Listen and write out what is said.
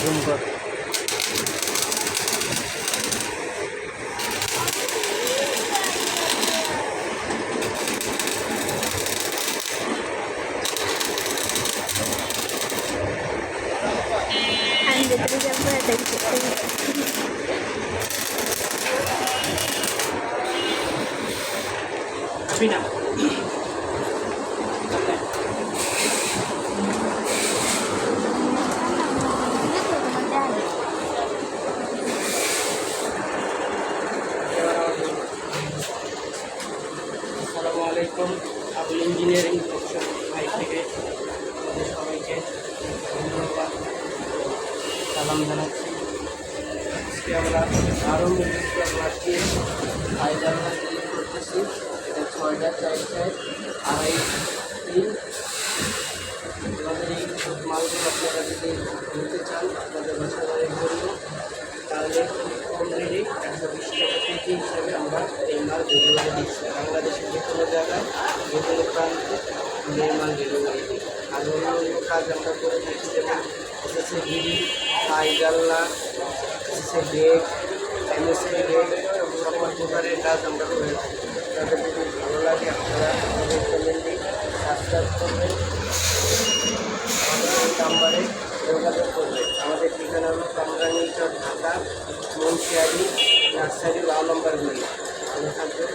Zoom কর। না আসসালামু আলাইকুম। আবুল ইঞ্জিনিয়ারিং প্রফেশন ভাই থেকে আমাদের সবাইকে ধন্যবাদ সালাম জানাচ্ছি। আজকে আমরা আরও নির্দিষ্ট ক্লাস নিয়ে আইজানলা তৈরি করতেছি। এটা 6টা 4 2.5 3। আমাদের এই মালগুলো আপনারা যদি নিতে চান আপনাদের বাসাবাড়ির জন্য, তাহলে অলরেডি 120 টাকা কেজি হিসাবে আমরা এই মাল ডেলিভারি দিচ্ছি। বাংলাদেশের যে কোনো জায়গায় যে কোনো প্রান্তে আমরা এই মাল ডেলিভারি দিই। আর অন্য কাজ আমরা করে থাকি, যেমন এসএসএ গিরি, আইজানলা, এসএসএ গেট, এমএসএ গেট, সকল প্রকারের কাজ আমরা করে থাকি। তাদের যদি ভালো লাগে আপনারা আমাদের চ্যানেলটি সাবস্ক্রাইব করবেন, আমাদের এই নাম্বারে যোগাযোগ করবেন। আমাদের ঠিকানা হলো কামরাঙ্গীরচর, ঢাকা, মনসিয়ারি নার্সারি 9 নম্বর গলি। ভালো থাকবেন।